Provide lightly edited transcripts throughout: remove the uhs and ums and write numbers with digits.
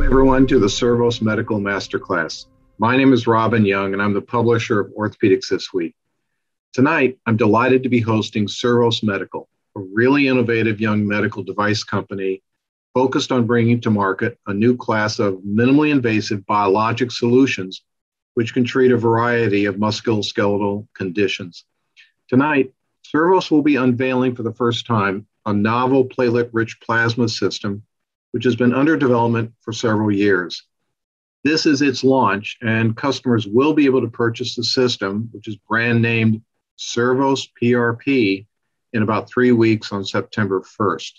Everyone to the Cervos Medical Masterclass. My name is Robin Young, and I'm the publisher of Orthopedics This Week. Tonight, I'm delighted to be hosting Cervos Medical, a really innovative young medical device company focused on bringing to market a new class of minimally invasive biologic solutions which can treat a variety of musculoskeletal conditions. Tonight, Cervos will be unveiling for the first time a novel platelet-rich plasma system which has been under development for several years. This is its launch, and customers will be able to purchase the system, which is brand named Cervos PRP, in about 3 weeks on September 1st.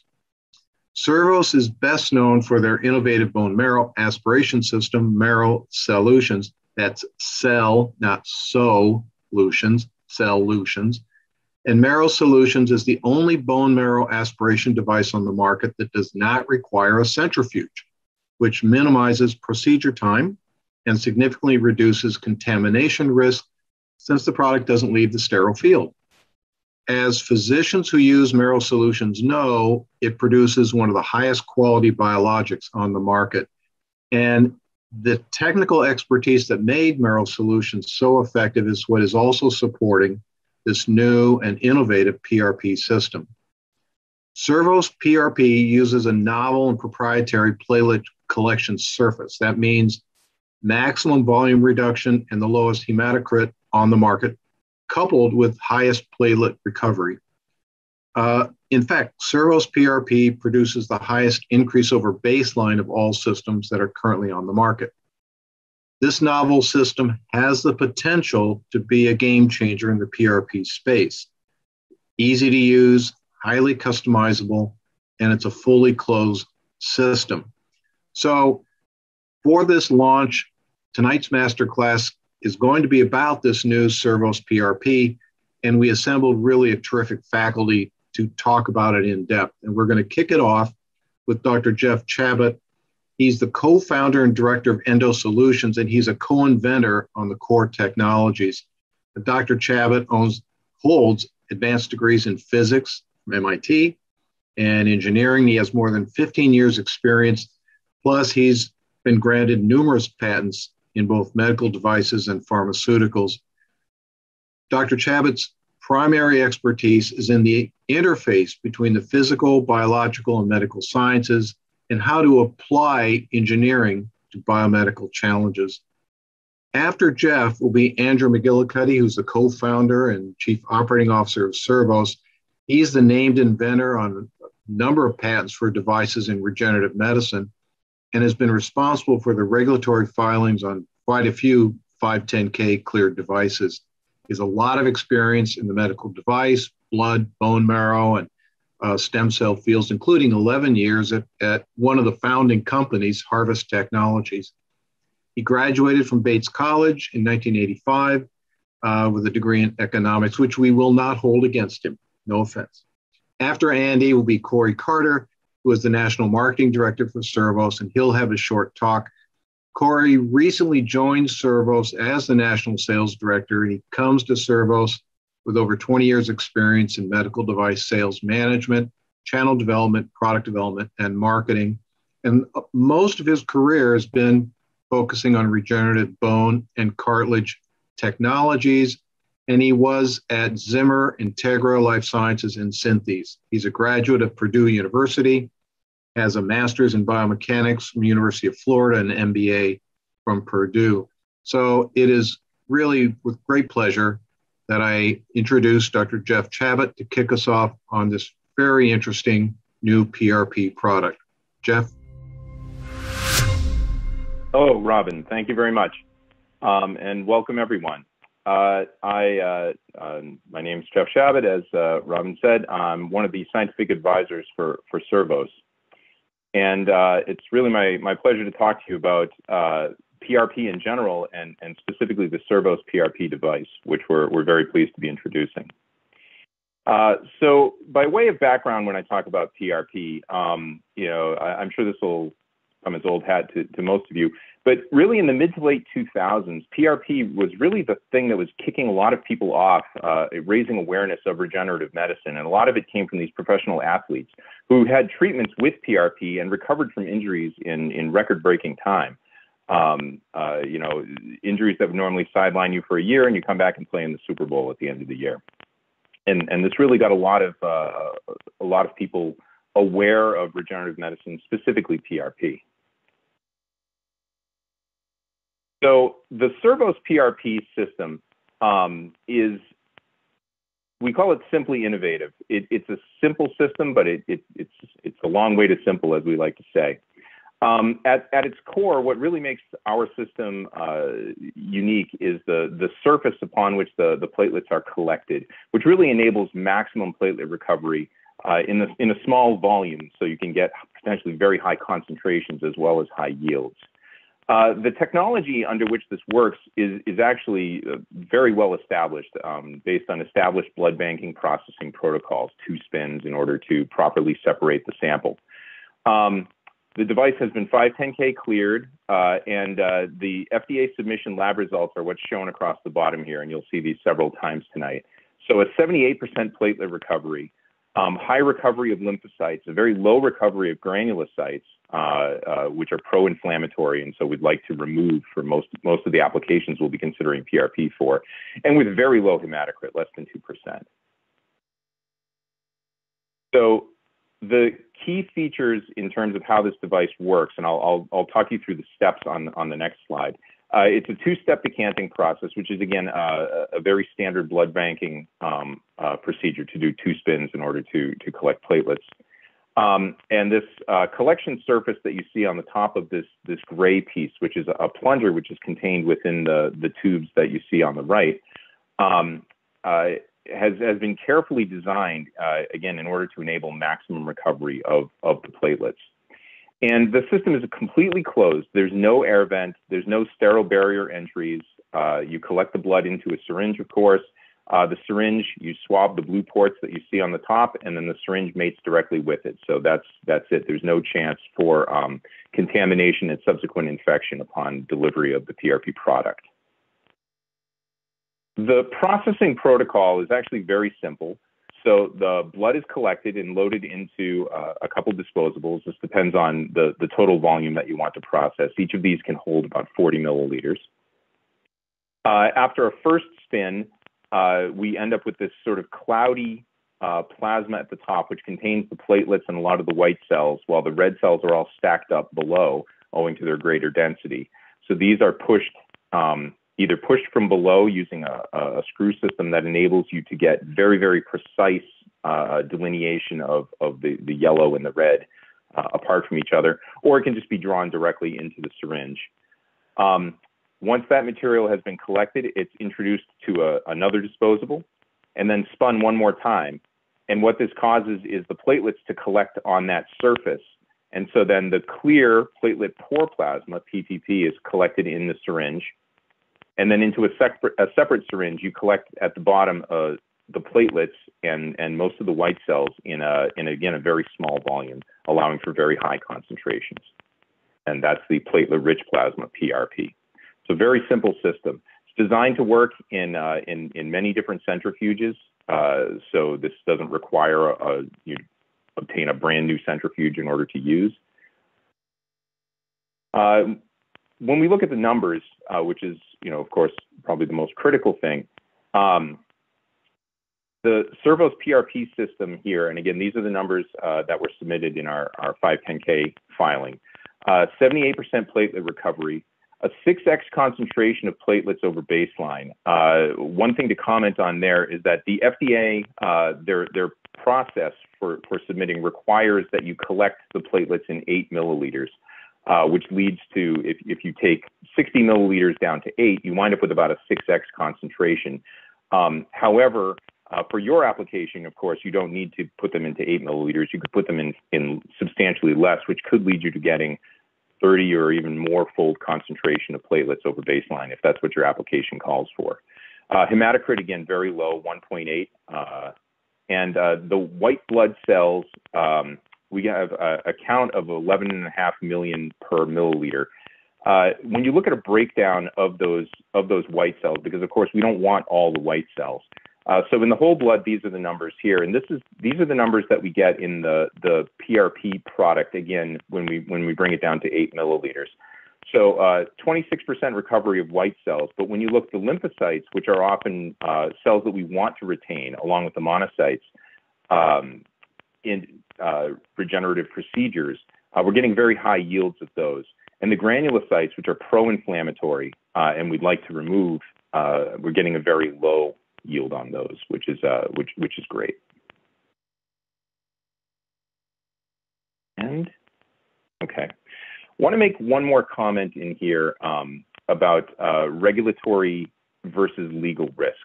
Cervos is best known for their innovative bone marrow aspiration system, Marrow Solutions. That's cell, not solutions, solutions. And Marrow Solutions is the only bone marrow aspiration device on the market that does not require a centrifuge, which minimizes procedure time and significantly reduces contamination risk since the product doesn't leave the sterile field. As physicians who use Marrow Solutions know, it produces one of the highest quality biologics on the market. And the technical expertise that made Marrow Solutions so effective is what is also supporting this new and innovative PRP system. Cervos PRP uses a novel and proprietary platelet collection surface. That means maximum volume reduction and the lowest hematocrit on the market, coupled with highest platelet recovery. In fact, Cervos PRP produces the highest increase over baseline of all systems that are currently on the market. This novel system has the potential to be a game changer in the PRP space. Easy to use, highly customizable, and it's a fully closed system. So for this launch, tonight's masterclass is going to be about this new Cervos PRP, and we assembled really a terrific faculty to talk about it in depth. And we're going to kick it off with Dr. Jeff Chabot. He's the co-founder and director of Endo Solutions, and he's a co-inventor on the core technologies. Dr. Chabot holds advanced degrees in physics from MIT and engineering. He has more than 15 years experience. Plus, he's been granted numerous patents in both medical devices and pharmaceuticals. Dr. Chabot's primary expertise is in the interface between the physical, biological, and medical sciences, and how to apply engineering to biomedical challenges. After Jeff will be Andrew McGillicuddy, who's the co-founder and chief operating officer of Cervos. He's the named inventor on a number of patents for devices in regenerative medicine and has been responsible for the regulatory filings on quite a few 510K cleared devices. He has a lot of experience in the medical device, blood, bone marrow, and stem cell fields, including 11 years at one of the founding companies, Harvest Technologies. He graduated from Bates College in 1985 with a degree in economics, which we will not hold against him. No offense. After Andy will be Corey Carter, who is the National Marketing Director for Cervos, and he'll have a short talk. Corey recently joined Cervos as the National Sales Director, and he comes to Cervos with over 20 years experience in medical device sales management, channel development, product development, and marketing. And most of his career has been focusing on regenerative bone and cartilage technologies. And he was at Zimmer, Integra Life Sciences, and Synthes. He's a graduate of Purdue University, has a master's in biomechanics from University of Florida and an MBA from Purdue. So it is really with great pleasure that I introduced Dr. Jeff Chabot to kick us off on this very interesting new PRP product. Jeff? Oh, Robin, thank you very much. And welcome everyone. My name is Jeff Chabot, as Robin said. I'm one of the scientific advisors for Cervos. And it's really my pleasure to talk to you about PRP in general, and specifically the Cervos PRP device, which we're very pleased to be introducing. So by way of background, when I talk about PRP, I'm sure this will come as old hat to most of you. But really in the mid to late 2000s, PRP was really the thing that was kicking a lot of people off, raising awareness of regenerative medicine. And a lot of it came from these professional athletes who had treatments with PRP and recovered from injuries in record-breaking time. You know, injuries that would normally sideline you for a year, and you come back and play in the Super Bowl at the end of the year. And this really got a lot of people aware of regenerative medicine, specifically PRP. So the Cervos PRP system is, we call it simply innovative. It's a simple system, but it's a long way to simple, as we like to say. At its core, what really makes our system unique is the surface upon which the platelets are collected, which really enables maximum platelet recovery in a small volume, so you can get potentially very high concentrations as well as high yields. The technology under which this works is actually very well established, based on established blood banking processing protocols, 2 spins in order to properly separate the sample. The device has been 510(k) cleared, and the FDA submission lab results are what's shown across the bottom here, and you'll see these several times tonight. So a 78% platelet recovery, high recovery of lymphocytes, a very low recovery of granulocytes, which are pro-inflammatory, and so we'd like to remove for most of the applications we'll be considering PRP for, and with very low hematocrit, less than 2%. So the key features in terms of how this device works, and I'll talk you through the steps on the next slide. It's a 2-step decanting process, which is, again, a very standard blood banking procedure to do 2 spins in order to collect platelets. And this collection surface that you see on the top of this gray piece, which is a plunger, which is contained within the tubes that you see on the right, has been carefully designed, again, in order to enable maximum recovery of the platelets. And the system is completely closed. There's no air vent. There's no sterile barrier entries. You collect the blood into a syringe, of course. The syringe, you swab the blue ports that you see on the top, and then the syringe mates directly with it. So that's it. There's no chance for contamination and subsequent infection upon delivery of the PRP product. The processing protocol is actually very simple. So the blood is collected and loaded into a couple disposables. This depends on the total volume that you want to process. Each of these can hold about 40 milliliters. After a first spin, we end up with this sort of cloudy plasma at the top, which contains the platelets and a lot of the white cells, while the red cells are all stacked up below, owing to their greater density. So these are pushed, either pushed from below using a screw system that enables you to get very, very precise delineation of the yellow and the red apart from each other, or it can just be drawn directly into the syringe. Once that material has been collected, it's introduced to another disposable and then spun one more time. And what this causes is the platelets to collect on that surface. And so then the clear platelet pore plasma, PPP, is collected in the syringe. And then into a separate syringe, you collect at the bottom the platelets and most of the white cells in again, a very small volume, allowing for very high concentrations. And that's the platelet-rich plasma, PRP. It's a very simple system. It's designed to work in many different centrifuges, so this doesn't require you obtain a brand new centrifuge in order to use. When we look at the numbers, which is, of course, probably the most critical thing, the Cervos PRP system here, and again, these are the numbers that were submitted in our 510(k) filing, 78% platelet recovery, a 6x concentration of platelets over baseline. One thing to comment on there is that the FDA, their process for submitting requires that you collect the platelets in 8 milliliters. Which leads to, if you take 60 milliliters down to 8, you wind up with about a 6x concentration. However, for your application, of course, you don't need to put them into 8 milliliters. You could put them in substantially less, which could lead you to getting 30 or even more fold concentration of platelets over baseline, if that's what your application calls for. Hematocrit, again, very low, 1.8. And the white blood cells we have a count of 11.5 million per milliliter. When you look at a breakdown of those white cells, because of course we don't want all the white cells. So in the whole blood, these are the numbers here, and these are the numbers that we get in the PRP product. Again, when we bring it down to 8 milliliters. So 26% recovery of white cells. But when you look at the lymphocytes, which are often cells that we want to retain, along with the monocytes, in regenerative procedures, we're getting very high yields of those. And the granulocytes, which are pro-inflammatory, and we'd like to remove, we're getting a very low yield on those, which is great. And okay, want to make one more comment in here about regulatory versus legal risk.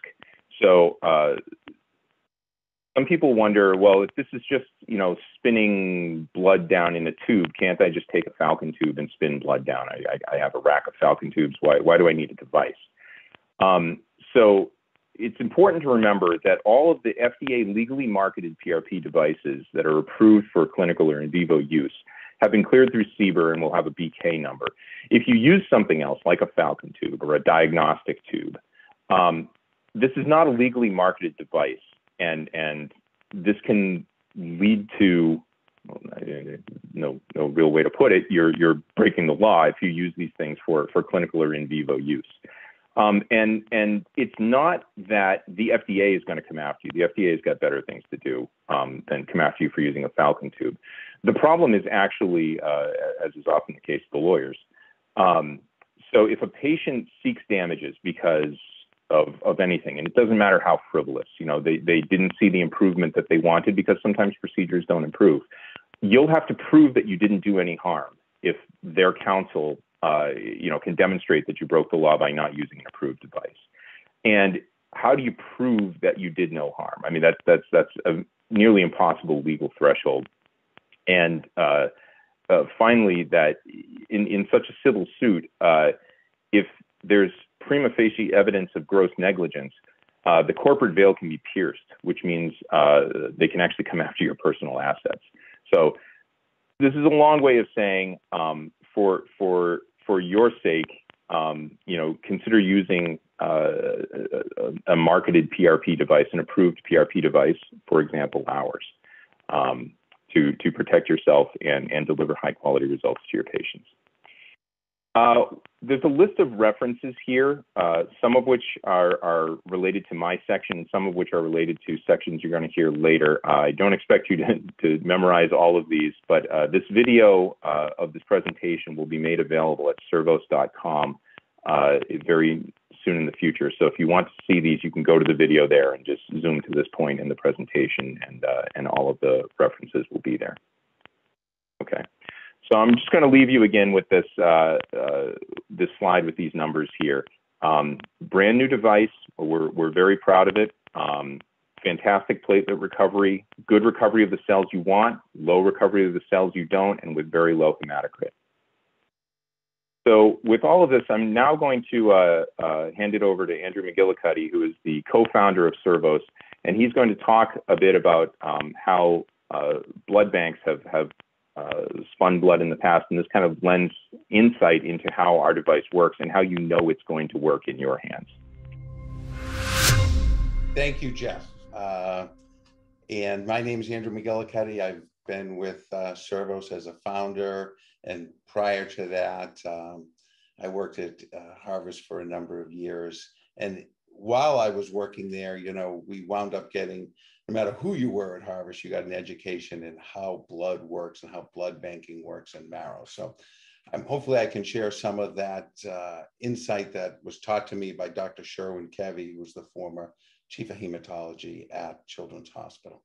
So some people wonder, well, if this is just, you know, spinning blood down in a tube, can't I just take a Falcon tube and spin blood down? I have a rack of Falcon tubes. Why do I need a device? So it's important to remember that all of the FDA legally marketed PRP devices that are approved for clinical or in vivo use have been cleared through CBER and will have a BK number. If you use something else like a Falcon tube or a diagnostic tube, this is not a legally marketed device. And this can lead to, well, no real way to put it, you're breaking the law if you use these things for clinical or in vivo use. And it's not that the FDA is going to come after you. The FDA has got better things to do than come after you for using a Falcon tube. The problem is actually, as is often the case, the lawyers. So if a patient seeks damages because of anything, and it doesn't matter how frivolous, you know, they didn't see the improvement that they wanted, because sometimes procedures don't improve, you'll have to prove that you didn't do any harm if their counsel you know, can demonstrate that you broke the law by not using an approved device. And how do you prove that you did no harm? I mean, that's a nearly impossible legal threshold. And finally, that in such a civil suit, if there's prima facie evidence of gross negligence, the corporate veil can be pierced, which means they can actually come after your personal assets. So this is a long way of saying, for your sake, you know, consider using a marketed PRP device, an approved PRP device, for example, ours, to protect yourself and deliver high quality results to your patients. There's a list of references here, some of which are related to my section, and some of which are related to sections you're going to hear later. I don't expect you to memorize all of these, but this video of this presentation will be made available at cervos.com very soon in the future. So if you want to see these, you can go to the video there and just zoom to this point in the presentation, and all of the references will be there. Okay. So I'm just going to leave you again with this this slide with these numbers here. Brand new device. We're very proud of it. Fantastic platelet recovery, good recovery of the cells you want, low recovery of the cells you don't, and with very low hematocrit. So with all of this, I'm now going to hand it over to Andrew McGillicuddy, who is the co-founder of Cervos, and he's going to talk a bit about how blood banks have spun blood in the past, and this kind of lends insight into how our device works and how you know it's going to work in your hands. Thank you, Jeff. And my name is Andrew McGillicuddy. I've been with Cervos as a founder, and prior to that, I worked at Harvest for a number of years. And while I was working there, you know, we wound up getting, no matter who you were at Harvest, you got an education in how blood works and how blood banking works in marrow. So hopefully I can share some of that insight that was taught to me by Dr. Sherwin Kevy, who was the former chief of hematology at Children's Hospital.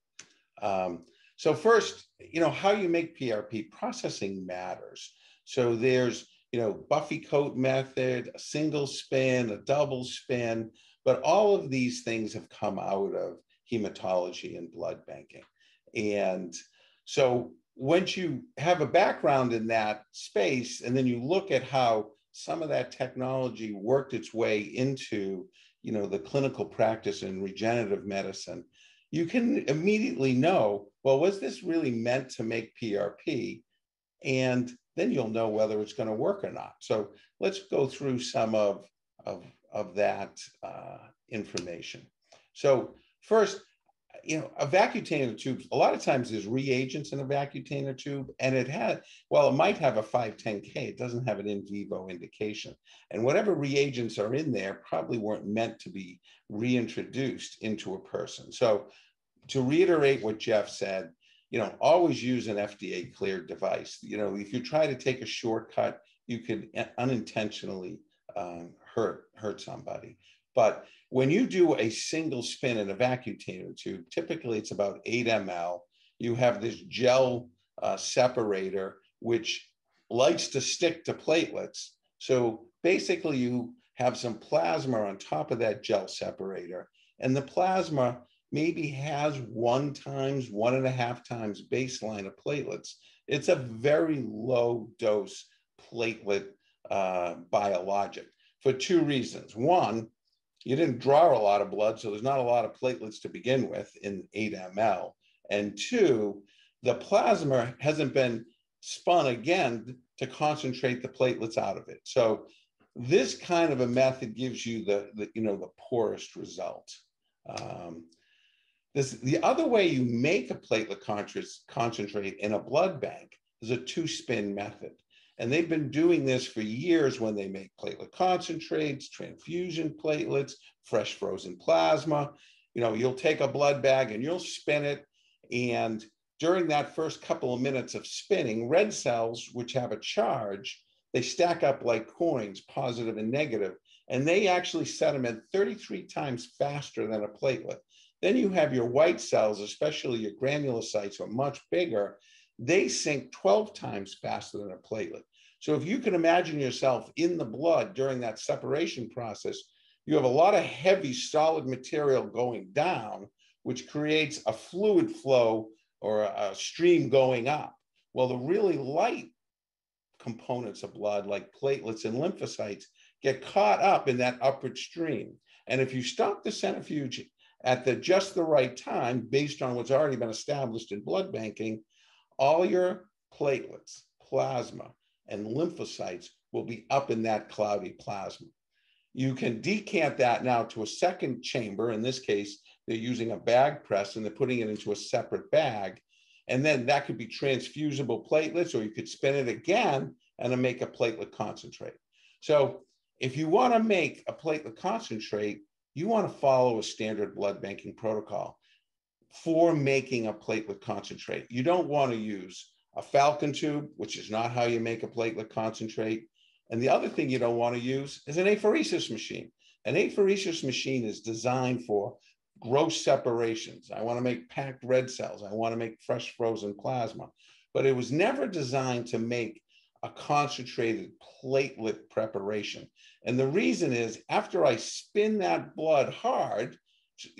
So first, you know, how you make PRP processing matters. So there's, you know, Buffy coat method, a single spin, a double spin, but all of these things have come out of hematology and blood banking. And so once you have a background in that space, and then you look at how some of that technology worked its way into, you know, the clinical practice in regenerative medicine, you can immediately know, well, was this really meant to make PRP? And then you'll know whether it's going to work or not. So let's go through some of that information. So first, a vacutainer tube, a lot of times there's reagents in a vacutainer tube, and it might have a 510K, it doesn't have an in vivo indication. And whatever reagents are in there probably weren't meant to be reintroduced into a person. So to reiterate what Jeff said, always use an FDA cleared device. If you try to take a shortcut, you could unintentionally hurt somebody. But when you do a single spin in a vacutainer tube, typically it's about 8 ml. You have this gel separator, which likes to stick to platelets. So basically you have some plasma on top of that gel separator, and the plasma maybe has 1.5 times baseline of platelets. It's a very low dose platelet biologic for two reasons. One, you didn't draw a lot of blood, so there's not a lot of platelets to begin with in 8 ml. And two, the plasma hasn't been spun again to concentrate the platelets out of it. So this kind of a method gives you the poorest result. The other way you make a platelet concentrate in a blood bank is a 2-spin method. And they've been doing this for years when they make platelet concentrates, transfusion platelets, fresh frozen plasma. You'll take a blood bag and you'll spin it. And during that first couple of minutes of spinning, red cells, which have a charge, they stack up like coins, positive and negative, and they actually sediment 33 times faster than a platelet. Then you have your white cells, especially your granulocytes, are much bigger. They sink 12 times faster than a platelet. So if you can imagine yourself in the blood during that separation process, you have a lot of heavy solid material going down, which creates a fluid flow or a stream going up. Well, the really light components of blood, like platelets and lymphocytes, get caught up in that upward stream. And if you stop the centrifuge at just the right time, based on what's already been established in blood banking, all your platelets, plasma, and lymphocytes will be up in that cloudy plasma. You can decant that now to a second chamber. In this case, they're using a bag press and they're putting it into a separate bag. And then that could be transfusible platelets, or you could spin it again and then make a platelet concentrate. So if you want to make a platelet concentrate, you want to follow a standard blood banking protocol for making a platelet concentrate. You don't want to use a falcon tube, which is not how you make a platelet concentrate. And the other thing you don't want to use is an apheresis machine. An apheresis machine is designed for gross separations. I want to make packed red cells. I want to make fresh frozen plasma. But it was never designed to make a concentrated platelet preparation. And the reason is, after I spin that blood hard,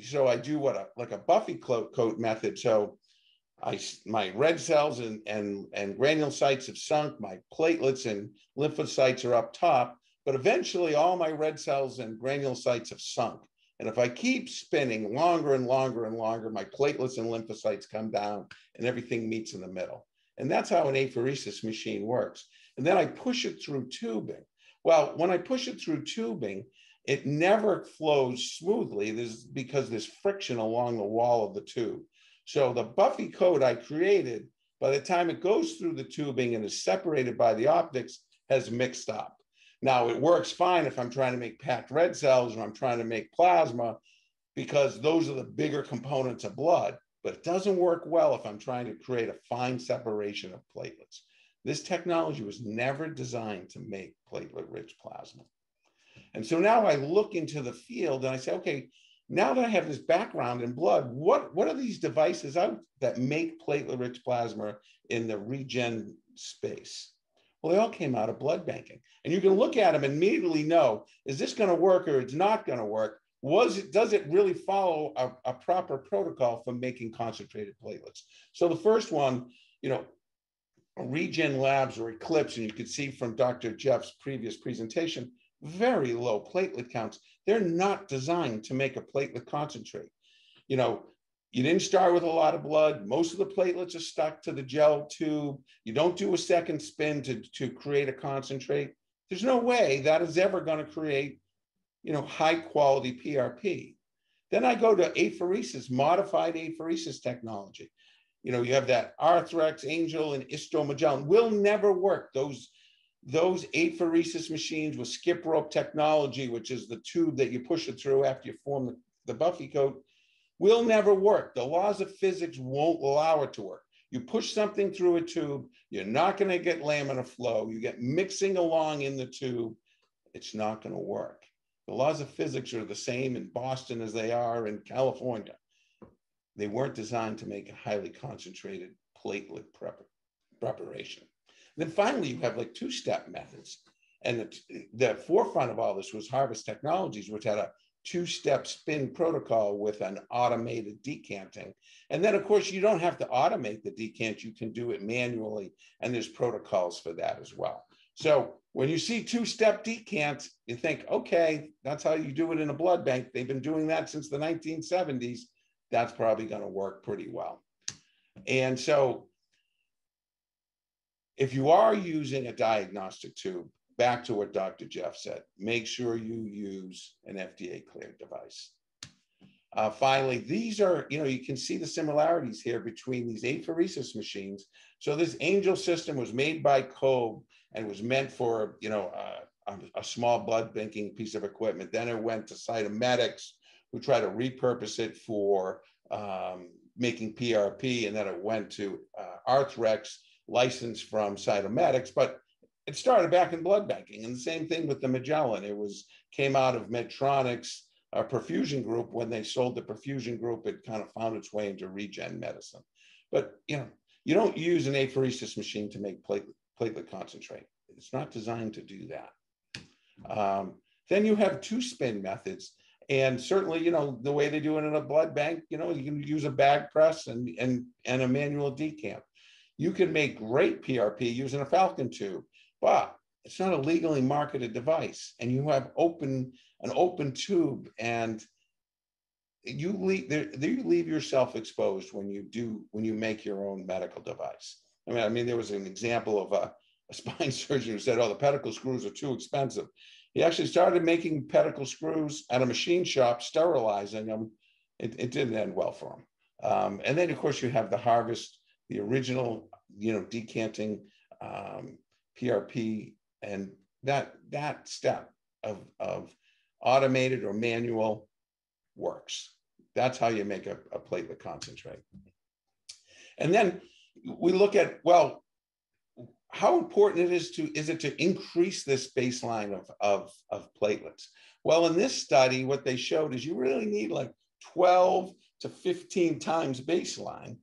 so I do like a Buffy coat method. So my red cells and granulocytes have sunk, my platelets and lymphocytes are up top, but eventually all my red cells and granulocytes have sunk. And if I keep spinning longer and longer and longer, my platelets and lymphocytes come down and everything meets in the middle. And that's how an apheresis machine works. And then I push it through tubing. Well, when I push it through tubing, it never flows smoothly because there's friction along the wall of the tube. So the Buffy coat I created, by the time it goes through the tubing and is separated by the optics, has mixed up. Now, it works fine if I'm trying to make packed red cells or I'm trying to make plasma, because those are the bigger components of blood, but it doesn't work well if I'm trying to create a fine separation of platelets. This technology was never designed to make platelet-rich plasma. And so now I look into the field and I say, okay, now that I have this background in blood, what are these devices out that make platelet-rich plasma in the regen space? Well, they all came out of blood banking. And you can look at them and immediately know, is this going to work or it's not going to work? Does it really follow a proper protocol for making concentrated platelets? So the first one, Regen Labs or Eclipse, and you could see from Dr. Jeff's previous presentation, very low platelet counts. They're not designed to make a platelet concentrate. You didn't start with a lot of blood. Most of the platelets are stuck to the gel tube. You don't do a second spin to create a concentrate. There's no way that is ever going to create, high quality PRP. Then I go to apheresis, modified apheresis technology. You have that Arthrex, Angel, and Magellan will never work. Those apheresis machines with skip rope technology, which is the tube that you push it through after you form the Buffy coat, will never work. The laws of physics won't allow it to work. You push something through a tube, you're not going to get laminar flow. You get mixing along in the tube. It's not going to work. The laws of physics are the same in Boston as they are in California. They weren't designed to make a highly concentrated platelet preparation. And then finally, you have like two-step methods. And the forefront of all this was Harvest Technologies, which had a two-step spin protocol with an automated decanting. And then, of course, you don't have to automate the decant. You can do it manually, and there's protocols for that as well. So when you see two-step decants, you think, okay, that's how you do it in a blood bank. They've been doing that since the 1970s. That's probably going to work pretty well. And so if you are using a diagnostic tube, back to what Dr. Jeff said, make sure you use an FDA-cleared device. Finally, these are, you can see the similarities here between these apheresis machines. So this Angel system was made by Kobe and was meant for, a small blood banking piece of equipment. Then it went to Cytomedics, who tried to repurpose it for making PRP. And then it went to Arthrex, licensed from Cytomedics. But it started back in blood banking. And the same thing with the Magellan. It came out of Medtronic's perfusion group. When they sold the perfusion group, it kind of found its way into regen medicine. But, you don't use an apheresis machine to make platelet concentrate. It's not designed to do that. Then you have two-spin methods. And certainly, the way they do it in a blood bank, you can use a bag press and a manual decant. You can make great PRP using a Falcon tube, but it's not a legally marketed device. And you have an open tube, and you leave yourself exposed when you make your own medical device. I mean, there was an example of a spine surgeon who said, "Oh, the pedicle screws are too expensive." He actually started making pedicle screws at a machine shop, sterilizing them. It didn't end well for him. And then, of course, you have the Harvest, the original, decanting PRP, and that step of automated or manual works. That's how you make a platelet concentrate. And then we look at, well, how important is it to increase this baseline of platelets? Well, in this study, what they showed is you really need like 12 to 15 times baseline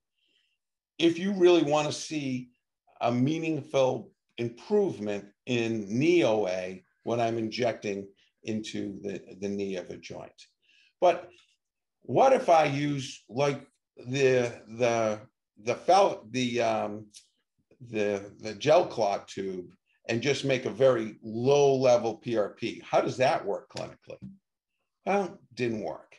if you really want to see a meaningful improvement in knee OA when I'm injecting into the knee of a joint. But what if I use like the gel clot tube and just make a very low level PRP? How does that work clinically? Well, didn't work.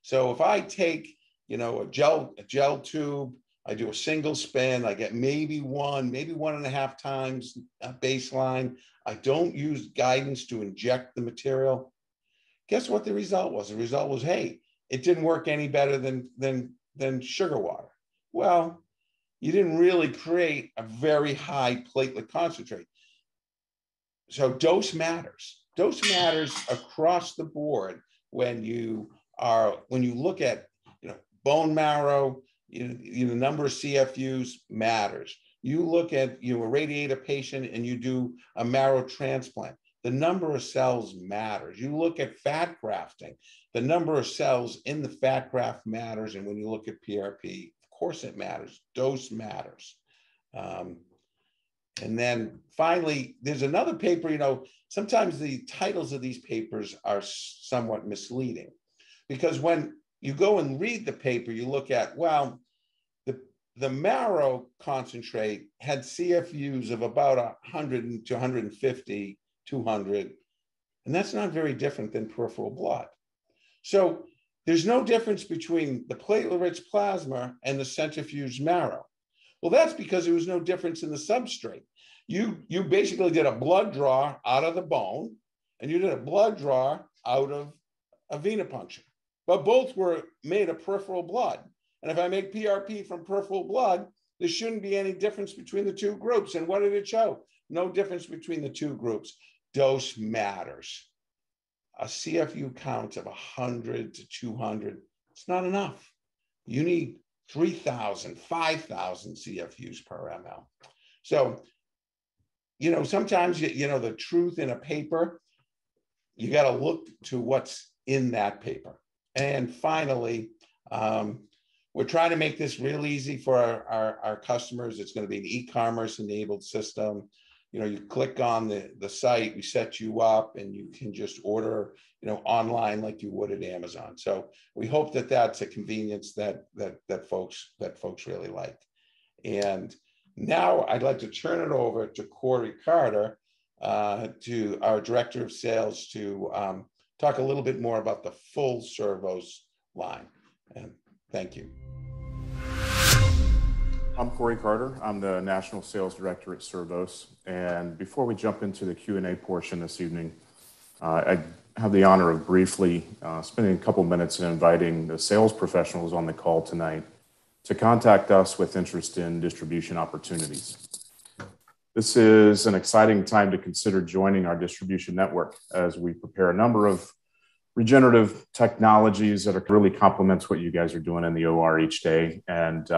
So if I take, a gel tube, I do a single spin, I get maybe 1.5 times baseline. I don't use guidance to inject the material. Guess what the result was? The result was, hey, it didn't work any better than sugar water. Well, you didn't really create a very high platelet concentrate. So dose matters. Dose matters across the board when you look at bone marrow, the number of CFUs matters. You look at irradiate a patient and you do a marrow transplant. The number of cells matters. You look at fat grafting. The number of cells in the fat graft matters. And when you look at PRP, of course it matters. Dose matters. And then finally, there's another paper, sometimes the titles of these papers are somewhat misleading because when you go and read the paper, you look at, well, the marrow concentrate had CFUs of about 100 to 150, 200, and that's not very different than peripheral blood. So there's no difference between the platelet-rich plasma and the centrifuged marrow. Well, that's because there was no difference in the substrate. You basically did a blood draw out of the bone, and you did a blood draw out of a venipuncture. But both were made of peripheral blood. And if I make PRP from peripheral blood, there shouldn't be any difference between the two groups. And what did it show? No difference between the two groups. Dose matters. A CFU count of 100 to 200, it's not enough. You need 3,000, 5,000 CFUs per ml. So, sometimes, the truth in a paper, you got to look to what's in that paper. And finally, we're trying to make this real easy for our customers. It's going to be an e-commerce enabled system. You click on the site, we set you up, and you can just order, online like you would at Amazon. So we hope that that's a convenience that folks really like. And now I'd like to turn it over to Corey Carter, to our Director of Sales, to talk a little bit more about the full Cervos line. And thank you. I'm Corey Carter. I'm the National Sales Director at Cervos. And before we jump into the Q&A portion this evening, I have the honor of briefly spending a couple minutes and inviting the sales professionals on the call tonight to contact us with interest in distribution opportunities. This is an exciting time to consider joining our distribution network as we prepare a number of regenerative technologies that really complements what you guys are doing in the OR each day, and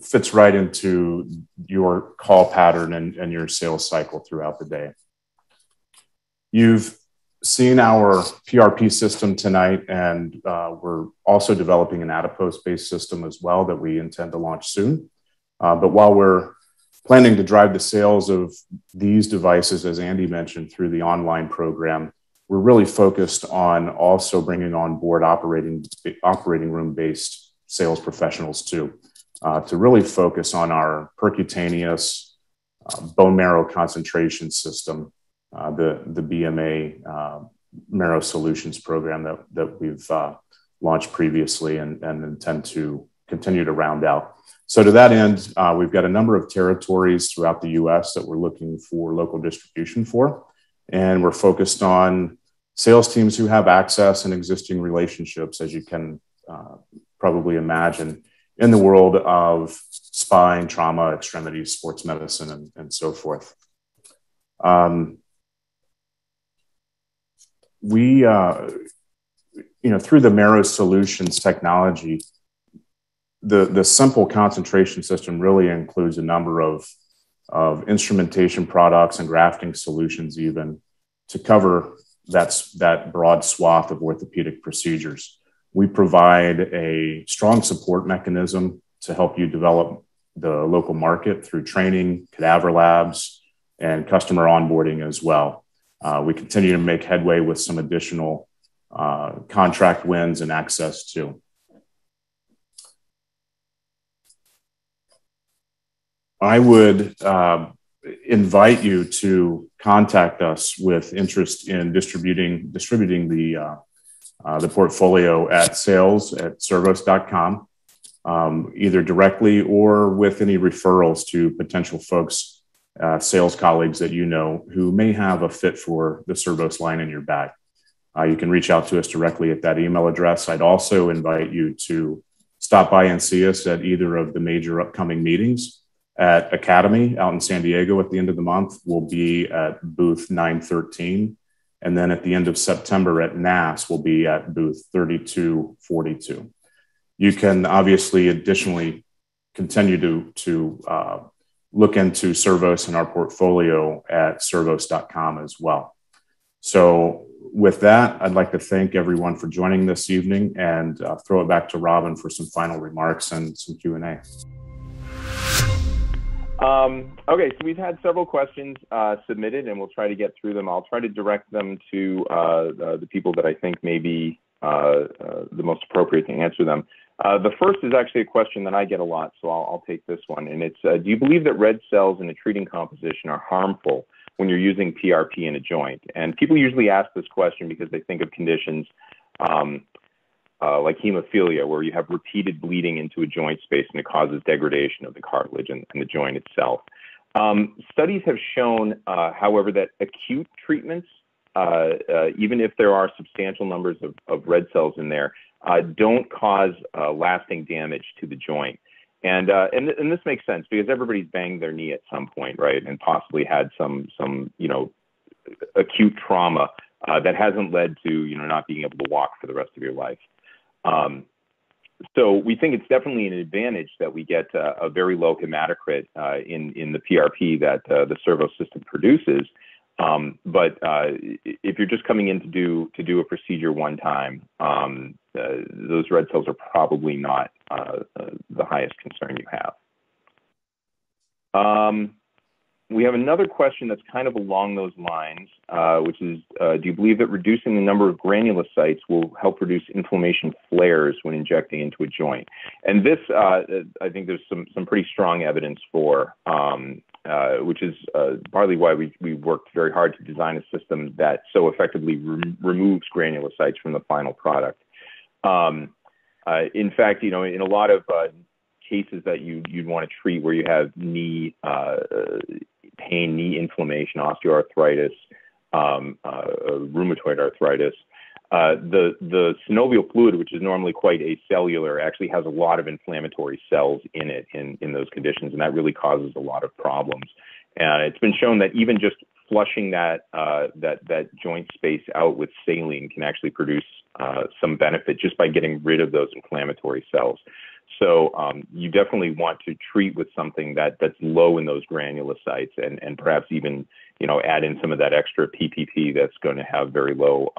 fits right into your call pattern and your sales cycle throughout the day. You've seen our PRP system tonight, and we're also developing an adipose-based system as well that we intend to launch soon. But while we're planning to drive the sales of these devices, as Andy mentioned, through the online program, we're really focused on also bringing on board operating room-based sales professionals too, to really focus on our percutaneous bone marrow concentration system, the BMA Marrow Solutions program that we've launched previously and intend to continue to round out. So to that end, we've got a number of territories throughout the US that we're looking for local distribution for. And we're focused on sales teams who have access and existing relationships, as you can probably imagine, in the world of spine, trauma, extremities, sports medicine, and so forth. We, through the Marrow Solutions technology, the simple concentration system really includes a number of instrumentation products and grafting solutions even to cover that broad swath of orthopedic procedures. We provide a strong support mechanism to help you develop the local market through training, cadaver labs, and customer onboarding as well. We continue to make headway with some additional contract wins and access too. I would invite you to contact us with interest in distributing the portfolio at sales@cervos.com, either directly or with any referrals to potential folks, sales colleagues that you know who may have a fit for the Cervos line in your bag. You can reach out to us directly at that email address. I'd also invite you to stop by and see us at either of the major upcoming meetings. At Academy out in San Diego at the end of the month, we'll be at booth 913. And then at the end of September at NASS, we'll be at booth 3242. You can obviously additionally continue to look into Cervos and our portfolio at cervos.com as well. So with that, I'd like to thank everyone for joining this evening and throw it back to Robin for some final remarks and some Q&A. Okay, so we've had several questions submitted, and we'll try to get through them. I'll try to direct them to the people that I think may be the most appropriate to answer them. The first is actually a question that I get a lot, so I'll take this one. And it's, do you believe that red cells in a treating composition are harmful when you're using PRP in a joint? And people usually ask this question because they think of conditions like hemophilia, where you have repeated bleeding into a joint space and it causes degradation of the cartilage and the joint itself. Studies have shown, however, that acute treatments, even if there are substantial numbers of red cells in there, don't cause lasting damage to the joint. And this makes sense because everybody's banged their knee at some point, right? And possibly had some acute trauma that hasn't led to, not being able to walk for the rest of your life. So we think it's definitely an advantage that we get a very low hematocrit in the PRP that the Cervos system produces. But if you're just coming in to do a procedure one time, those red cells are probably not the highest concern you have. We have another question that's kind of along those lines, which is, do you believe that reducing the number of granulocytes will help reduce inflammation flares when injecting into a joint? And this, I think there's some pretty strong evidence for, which is partly why we worked very hard to design a system that so effectively removes granulocytes from the final product. In fact, in a lot of cases that you'd want to treat where you have knee pain, knee inflammation, osteoarthritis, rheumatoid arthritis, the synovial fluid, which is normally quite acellular, actually has a lot of inflammatory cells in it in those conditions, and that really causes a lot of problems. And it's been shown that even just flushing that joint space out with saline can actually produce some benefit just by getting rid of those inflammatory cells. So you definitely want to treat with something that's low in those granulocytes, and perhaps even add in some of that extra PPP that's going to have very low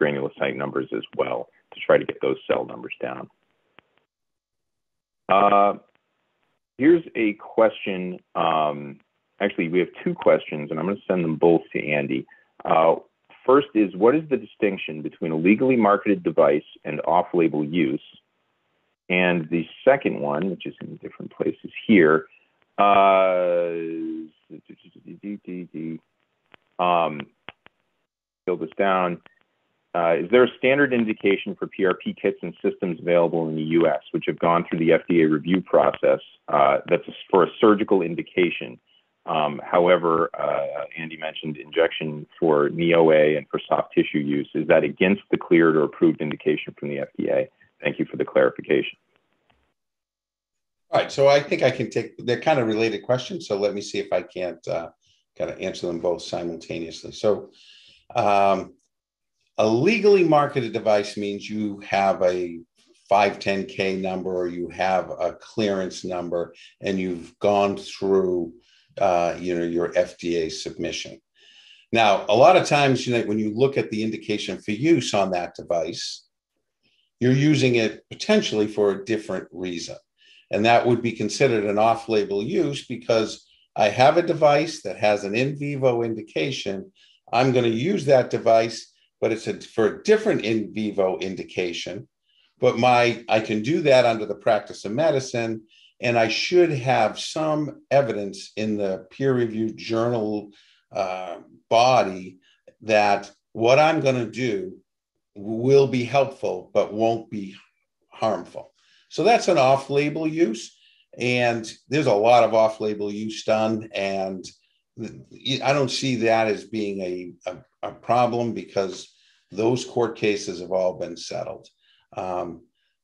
granulocyte numbers as well to try to get those cell numbers down. Here's a question. Actually, we have two questions, and I'm going to send them both to Andy. First is, what is the distinction between a legally marketed device and off-label use? And the second one, which is in different places here, fill this down. Is there a standard indication for PRP kits and systems available in the U.S. which have gone through the FDA review process that's for a surgical indication? However, Andy mentioned injection for knee OA and for soft tissue use. Is that against the cleared or approved indication from the FDA? Thank you for the clarification. All right, so I think I can they're kind of related questions, so let me see if I can't kind of answer them both simultaneously. So a legally marketed device means you have a 510K number or you have a clearance number and you've gone through your FDA submission. Now, a lot of times, when you look at the indication for use on that device, you're using it potentially for a different reason. And that would be considered an off-label use because I have a device that has an in vivo indication. I'm going to use that device, but it's for a different in vivo indication. But I can do that under the practice of medicine, and I should have some evidence in the peer-reviewed journal body that what I'm going to do will be helpful, but won't be harmful. So that's an off-label use, and there's a lot of off-label use done, and I don't see that as being a problem because those court cases have all been settled.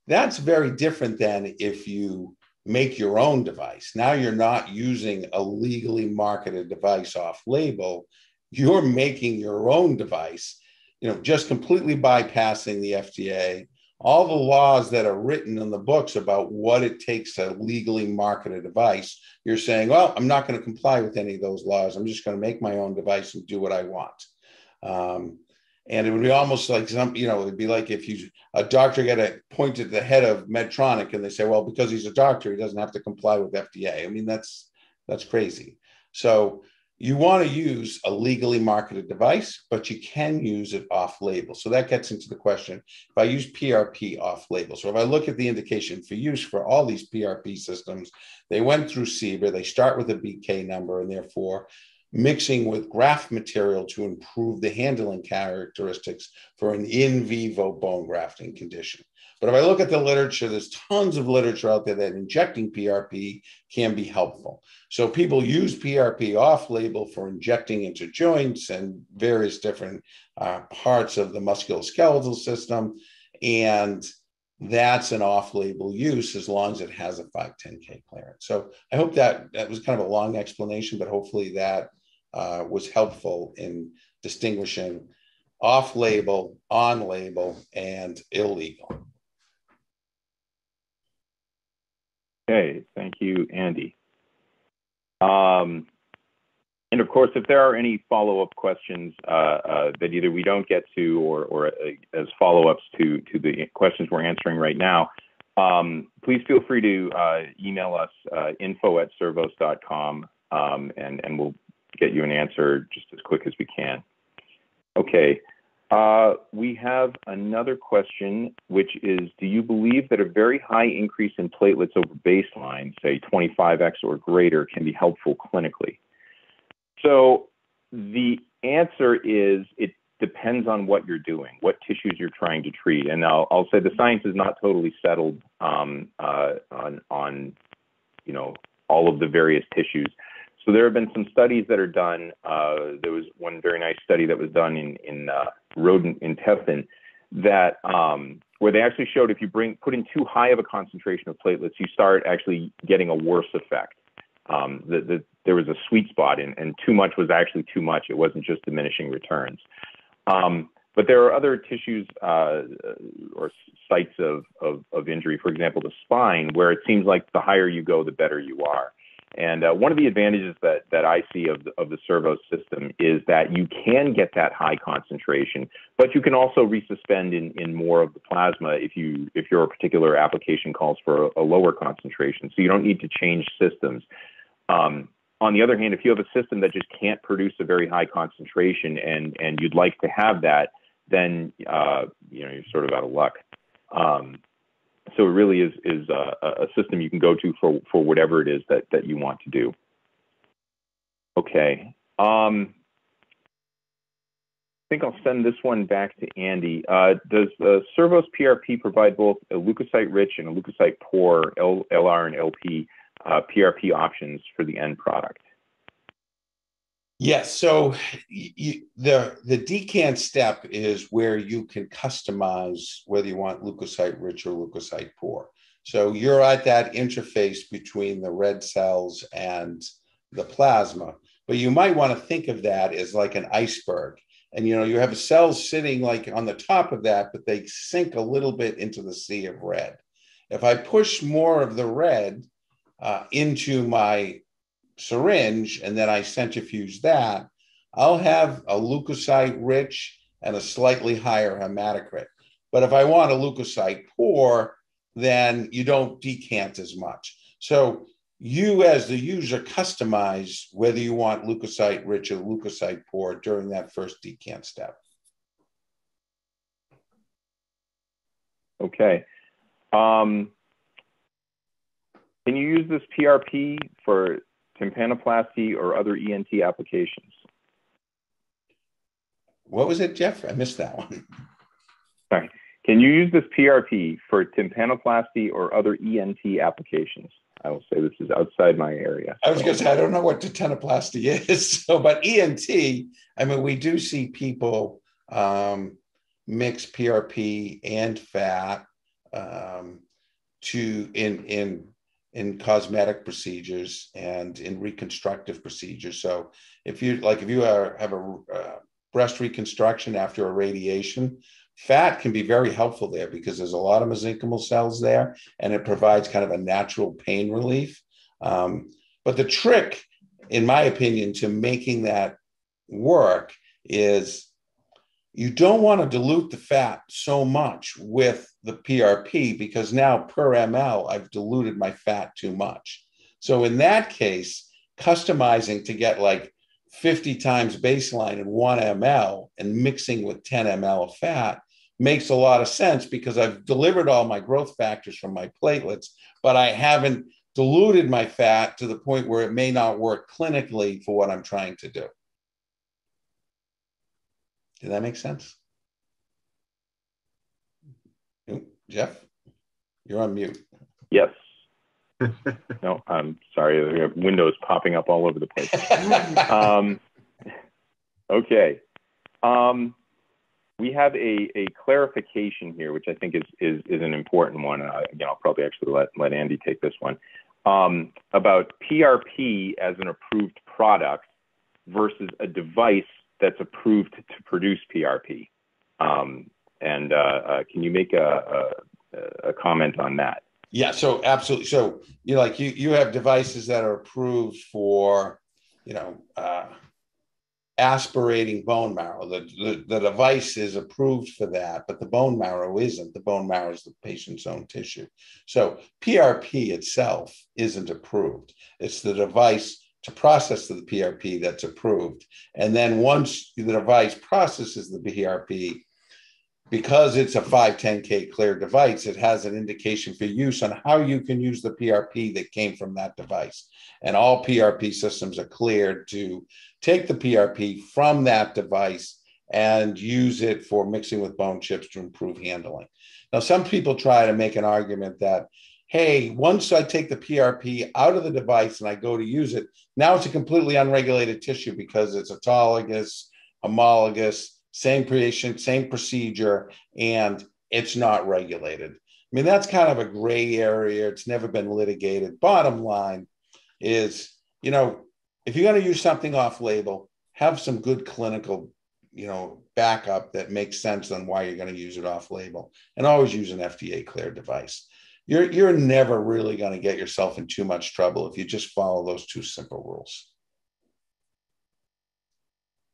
That's very different than if you make your own device. Now you're not using a legally marketed device off-label. You're making your own device, just completely bypassing the FDA. All the laws that are written in the books about what it takes to legally market a device, you're saying, well, I'm not going to comply with any of those laws. I'm just going to make my own device and do what I want. And it would be almost like it would be like if a doctor got appointed the head of Medtronic and they say, well, because he's a doctor, he doesn't have to comply with FDA. I mean, that's crazy. So you want to use a legally marketed device, but you can use it off-label. So that gets into the question, if I use PRP off-label. So if I look at the indication for use for all these PRP systems, they went through CBER, they start with a BK number, and therefore mixing with graft material to improve the handling characteristics for an in vivo bone grafting condition. But if I look at the literature, there's tons of literature out there that injecting PRP can be helpful. So people use PRP off-label for injecting into joints and various different parts of the musculoskeletal system. And that's an off-label use as long as it has a 510K clearance. So I hope that was kind of a long explanation, but hopefully that was helpful in distinguishing off-label, on-label, and illegal. Okay, thank you, Andy. And of course, if there are any follow-up questions that either we don't get to or as follow-ups to the questions we're answering right now, please feel free to email us info@cervos.com, and we'll get you an answer just as quick as we can. Okay, we have another question, which is, do you believe that a very high increase in platelets over baseline, say 25x or greater, can be helpful clinically? So the answer is it depends on what you're doing, what tissues you're trying to treat. And I'll say the science is not totally settled on all of the various tissues. So there have been some studies that are done. There was one very nice study that was done in rodent intestine that where they actually showed if you put in too high of a concentration of platelets, you start actually getting a worse effect. There was a sweet spot, and too much was actually too much. It wasn't just diminishing returns. But there are other tissues or sites of injury, for example, the spine, where it seems like the higher you go, the better you are. And one of the advantages that I see of the Cervos system is that you can get that high concentration, but you can also resuspend in more of the plasma if your particular application calls for a lower concentration. So you don't need to change systems. On the other hand, if you have a system that just can't produce a very high concentration and you'd like to have that, then you're sort of out of luck. So it really is a system you can go to for whatever it is that you want to do. Okay. I think I'll send this one back to Andy. Does Cervos PRP provide both a leukocyte-rich and a leukocyte-poor LR and LP PRP options for the end product? Yes. So the decant step is where you can customize whether you want leukocyte-rich or leukocyte-poor. So you're at that interface between the red cells and the plasma. But you might want to think of that as like an iceberg. And, you have cells sitting like on the top of that, but they sink a little bit into the sea of red. If I push more of the red into my syringe and then I centrifuge that, I'll have a leukocyte-rich and a slightly higher hematocrit. But if I want a leukocyte-poor, then you don't decant as much. So you as the user customize whether you want leukocyte-rich or leukocyte-poor during that first decant step. Okay. Can you use this PRP for tympanoplasty or other ENT applications? What was it, Jeff? I missed that one. Sorry. Can you use this PRP for tympanoplasty or other ENT applications? I will say this is outside my area. I was going to say, I don't know what tympanoplasty is. But ENT, I mean, we do see people mix PRP and fat in cosmetic procedures and in reconstructive procedures. So if you have a breast reconstruction after a radiation, fat can be very helpful there because there's a lot of mesenchymal cells there and it provides kind of a natural pain relief. But the trick, in my opinion, to making that work is you don't want to dilute the fat so much with the PRP because now per ml, I've diluted my fat too much. So in that case, customizing to get like 50 times baseline in 1 ml and mixing with 10 ml of fat makes a lot of sense because I've delivered all my growth factors from my platelets, but I haven't diluted my fat to the point where it may not work clinically for what I'm trying to do. Did that make sense? Jeff, you're on mute. Yes. No, I'm sorry. We have windows popping up all over the place. Okay. We have a clarification here, which I think is an important one. Again, I'll probably actually let Andy take this one. About PRP as an approved product versus a device that's approved to produce PRP. Can you make a comment on that? Yeah, so absolutely. So you have devices that are approved for, aspirating bone marrow. The device is approved for that, but the bone marrow isn't. The bone marrow is the patient's own tissue. So PRP itself isn't approved. It's the device to process the PRP that's approved. And then once the device processes the PRP, because it's a 510K cleared device, it has an indication for use on how you can use the PRP that came from that device. And all PRP systems are cleared to take the PRP from that device and use it for mixing with bone chips to improve handling. Now, some people try to make an argument that, hey, once I take the PRP out of the device and I go to use it, now it's a completely unregulated tissue because it's autologous, homologous, same patient, same procedure, and it's not regulated. I mean, that's kind of a gray area. It's never been litigated. Bottom line is, if you're going to use something off label, have some good clinical, backup that makes sense on why you're going to use it off label, and always use an FDA cleared device. You're never really going to get yourself in too much trouble if you just follow those two simple rules.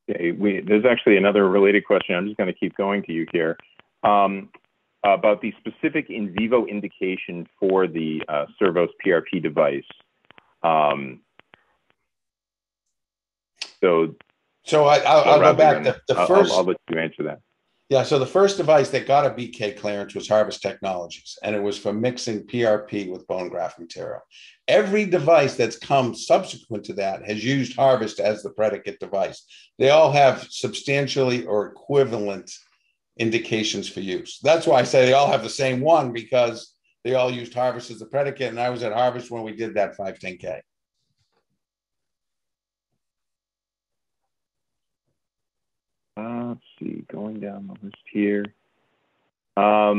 There's actually another related question. I'm just going to keep going to you here about the specific in vivo indication for the Cervos PRP device. So I'll go back. The first, I'll let you answer that. Yeah, so the first device that got a BK clearance was Harvest Technologies, and it was for mixing PRP with bone graft material. Every device that's come subsequent to that has used Harvest as the predicate device. They all have substantially or equivalent indications for use. That's why I say they all have the same one, because they all used Harvest as the predicate, and I was at Harvest when we did that 510K. Let's see, going down the list here. Are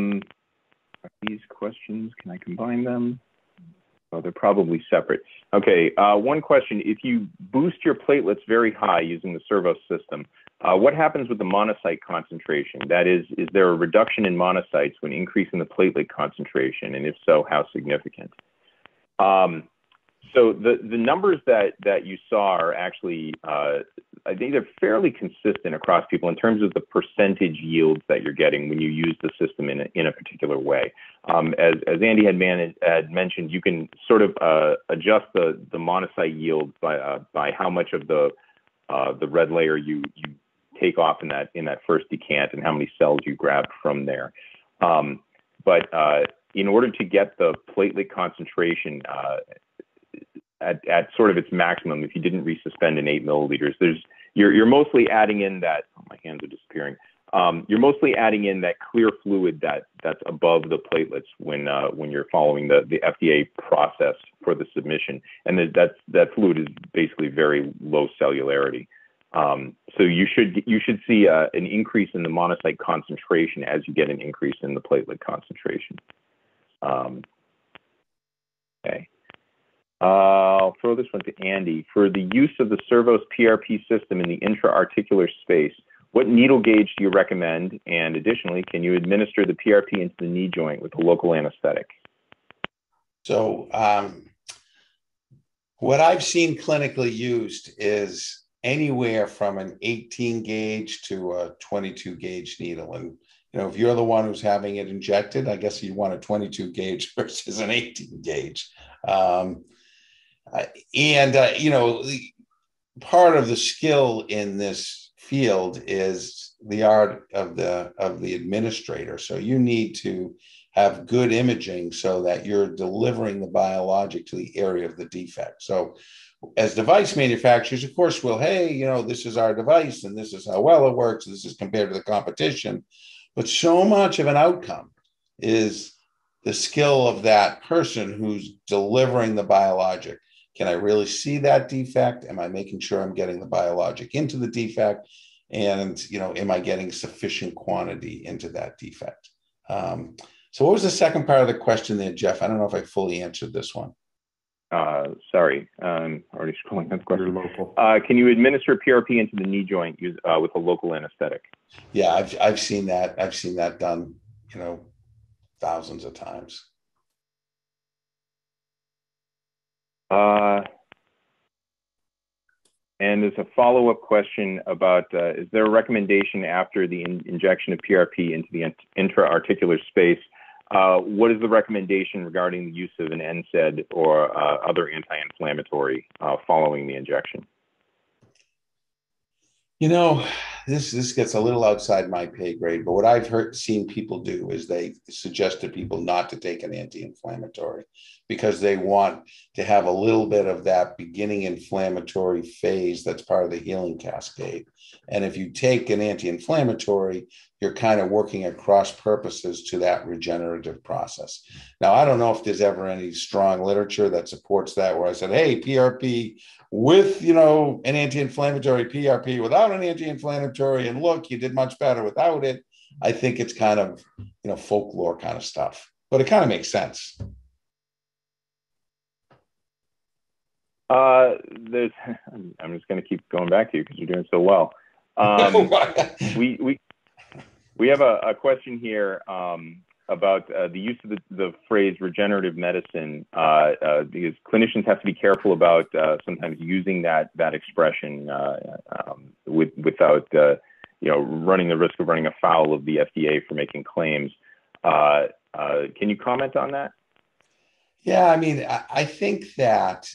these questions, can I combine them? Oh, they're probably separate. Okay, one question. If you boost your platelets very high using the Cervos system, what happens with the monocyte concentration? That is there a reduction in monocytes when increasing the platelet concentration? And if so, how significant? So the numbers that you saw are actually, I think they're fairly consistent across people in terms of the percentage yields that you're getting when you use the system in a particular way. As Andy had mentioned, you can sort of adjust the monocyte yield by how much of the red layer you take off in that first decant and how many cells you grab from there. But in order to get the platelet concentration at sort of its maximum, if you didn't resuspend in 8 milliliters, you're mostly adding in that, oh, my hands are disappearing. You're mostly adding in that clear fluid that's above the platelets when you're following the FDA process for the submission, and that fluid is basically very low cellularity. So you should see an increase in the monocyte concentration as you get an increase in the platelet concentration. Okay. I'll throw this one to Andy. For the use of the Cervos PRP system in the intra-articular space, what needle gauge do you recommend? And additionally, can you administer the PRP into the knee joint with a local anesthetic? So what I've seen clinically used is anywhere from an 18 gauge to a 22 gauge needle. And if you're the one who's having it injected, I guess you want a 22 gauge versus an 18 gauge. Part of the skill in this field is the art of the administrator. So you need to have good imaging so that you're delivering the biologic to the area of the defect. So as device manufacturers, of course, we'll, hey, this is our device and this is how well it works. This is compared to the competition. But so much of an outcome is the skill of that person who's delivering the biologic. Can I really see that defect? Am I making sure I'm getting the biologic into the defect? And, am I getting sufficient quantity into that defect? So what was the second part of the question there, Jeff? I don't know if I fully answered this one. Sorry, already scrolling up the question. You're local. Can you administer PRP into the knee joint with a local anesthetic? Yeah, I've seen that. I've seen that done, thousands of times. And there's a follow-up question about, is there a recommendation after the injection of PRP into the intra-articular space? What is the recommendation regarding the use of an NSAID or other anti-inflammatory following the injection? This gets a little outside my pay grade, but what I've seen people do is they suggest to people not to take an anti-inflammatory because they want to have a little bit of that beginning inflammatory phase that's part of the healing cascade. And if you take an anti-inflammatory, you're kind of working at cross purposes to that regenerative process. Now, I don't know if there's ever any strong literature that supports that, where I said, hey, PRP with, an anti-inflammatory, PRP without an anti-inflammatory, and look, you did much better without it. I think it's kind of, folklore kind of stuff, but it kind of makes sense. I'm just going to keep going back to you because you're doing so well. We have a question here about the use of the phrase regenerative medicine, because clinicians have to be careful about sometimes using that expression without running the risk of running afoul of the FDA for making claims. Can you comment on that? Yeah, I think that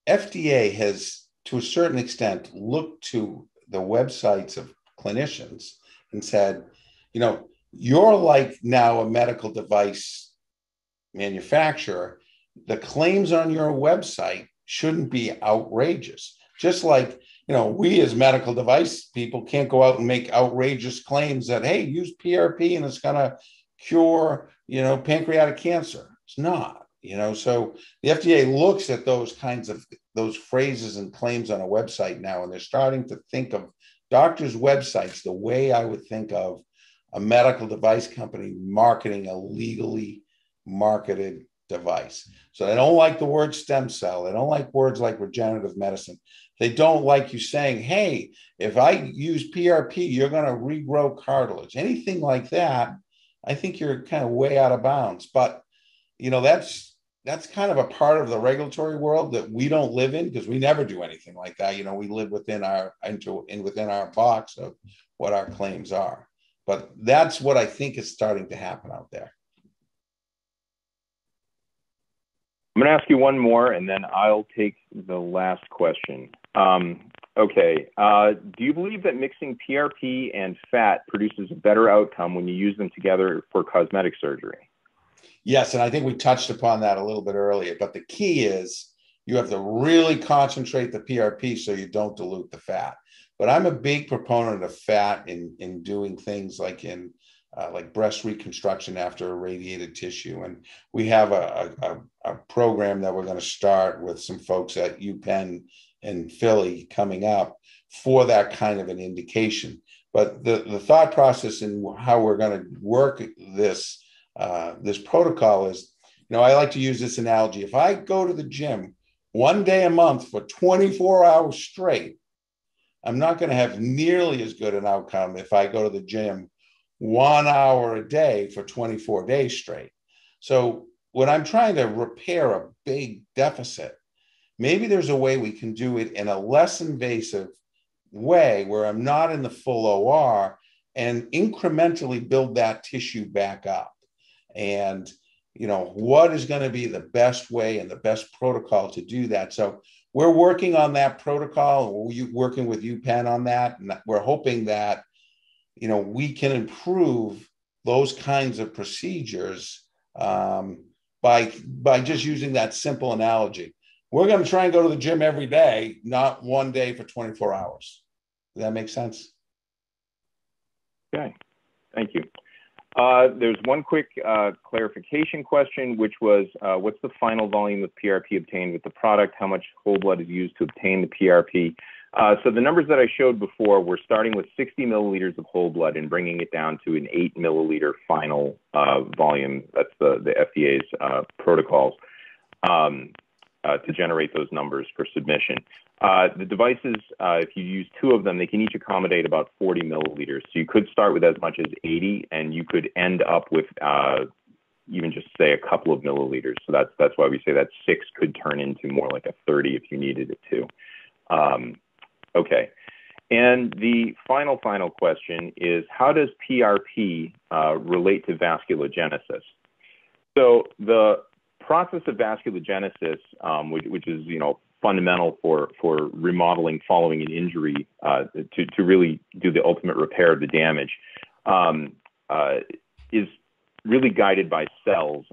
FDA has, to a certain extent, looked to the websites of clinicians and said, you're like now a medical device manufacturer. The claims on your website shouldn't be outrageous. Just like, we as medical device people can't go out and make outrageous claims that, hey, use PRP and it's going to cure, pancreatic cancer. It's not. So the FDA looks at those kinds of those phrases and claims on a website now, and they're starting to think of doctors' websites the way I would think of a medical device company marketing a legally marketed device. So they don't like the word stem cell. They don't like words like regenerative medicine. They don't like you saying, hey, if I use PRP, you're going to regrow cartilage. Anything like that, I think you're kind of way out of bounds. But, that's kind of a part of the regulatory world that we don't live in because we never do anything like that. We live within our box of what our claims are. But that's what I think is starting to happen out there. I'm going to ask you one more, and then I'll take the last question. Okay. Do you believe that mixing PRP and fat produces a better outcome when you use them together for cosmetic surgery? Yes, and I think we touched upon that a little bit earlier, but the key is you have to really concentrate the PRP so you don't dilute the fat. But I'm a big proponent of fat in doing things like like breast reconstruction after irradiated tissue. And we have a program that we're going to start with some folks at UPenn and Philly coming up for that kind of an indication. But the thought process and how we're going to work this protocol is, I like to use this analogy. If I go to the gym one day a month for 24 hours straight, I'm not going to have nearly as good an outcome if I go to the gym 1 hour a day for 24 days straight. So when I'm trying to repair a big deficit, maybe there's a way we can do it in a less invasive way where I'm not in the full OR and incrementally build that tissue back up. And, what is going to be the best way and the best protocol to do that? So we're working on that protocol. We're working with UPenn on that. And we're hoping that, we can improve those kinds of procedures by just using that simple analogy. We're going to try and go to the gym every day, not one day for 24 hours. Does that make sense? Okay, thank you. There's one quick clarification question, which was, what's the final volume of PRP obtained with the product? How much whole blood is used to obtain the PRP? So the numbers that I showed before, we're starting with 60 milliliters of whole blood and bringing it down to an 8 milliliter final volume. That's the FDA's protocols to generate those numbers for submission. The devices, if you use 2 of them, they can each accommodate about 40 milliliters. So you could start with as much as 80, and you could end up with even just say a couple of milliliters. So that's why we say that 6 could turn into more like a 30 if you needed it to. Okay. And the final question is, how does PRP relate to vasculogenesis? So the process of vasculogenesis, which is, fundamental for remodeling following an injury to really do the ultimate repair of the damage, is really guided by cells,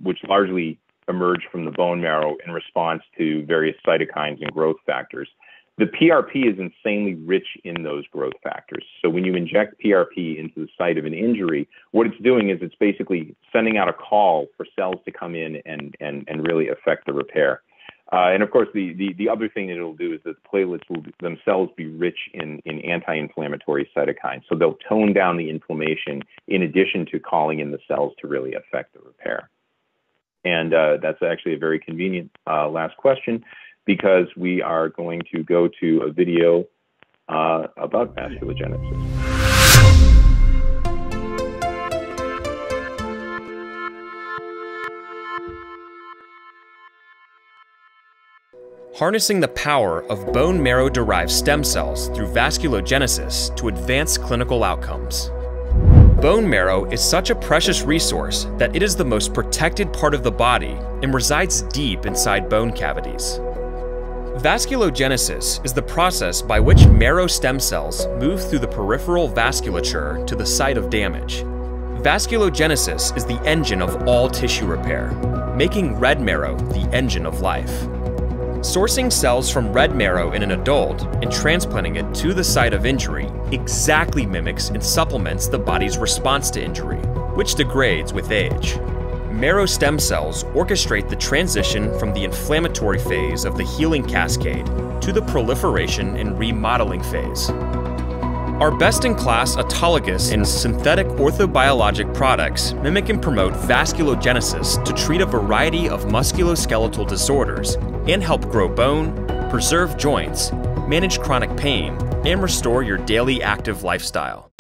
which largely emerge from the bone marrow in response to various cytokines and growth factors. The PRP is insanely rich in those growth factors. So when you inject PRP into the site of an injury, what it's doing is it's basically sending out a call for cells to come in and really affect the repair. And of course, the other thing that it'll do is that the platelets will themselves be rich in anti-inflammatory cytokines. So they'll tone down the inflammation in addition to calling in the cells to really affect the repair. And that's actually a very convenient last question, because we are going to go to a video about vasculogenesis. Harnessing the power of bone marrow-derived stem cells through vasculogenesis to advance clinical outcomes. Bone marrow is such a precious resource that it is the most protected part of the body and resides deep inside bone cavities. Vasculogenesis is the process by which marrow stem cells move through the peripheral vasculature to the site of damage. Vasculogenesis is the engine of all tissue repair, making red marrow the engine of life. Sourcing cells from red marrow in an adult and transplanting it to the site of injury exactly mimics and supplements the body's response to injury, which degrades with age. Marrow stem cells orchestrate the transition from the inflammatory phase of the healing cascade to the proliferation and remodeling phase. Our best-in-class autologous and synthetic orthobiologic products mimic and promote vasculogenesis to treat a variety of musculoskeletal disorders and help grow bone, preserve joints, manage chronic pain, and restore your daily active lifestyle.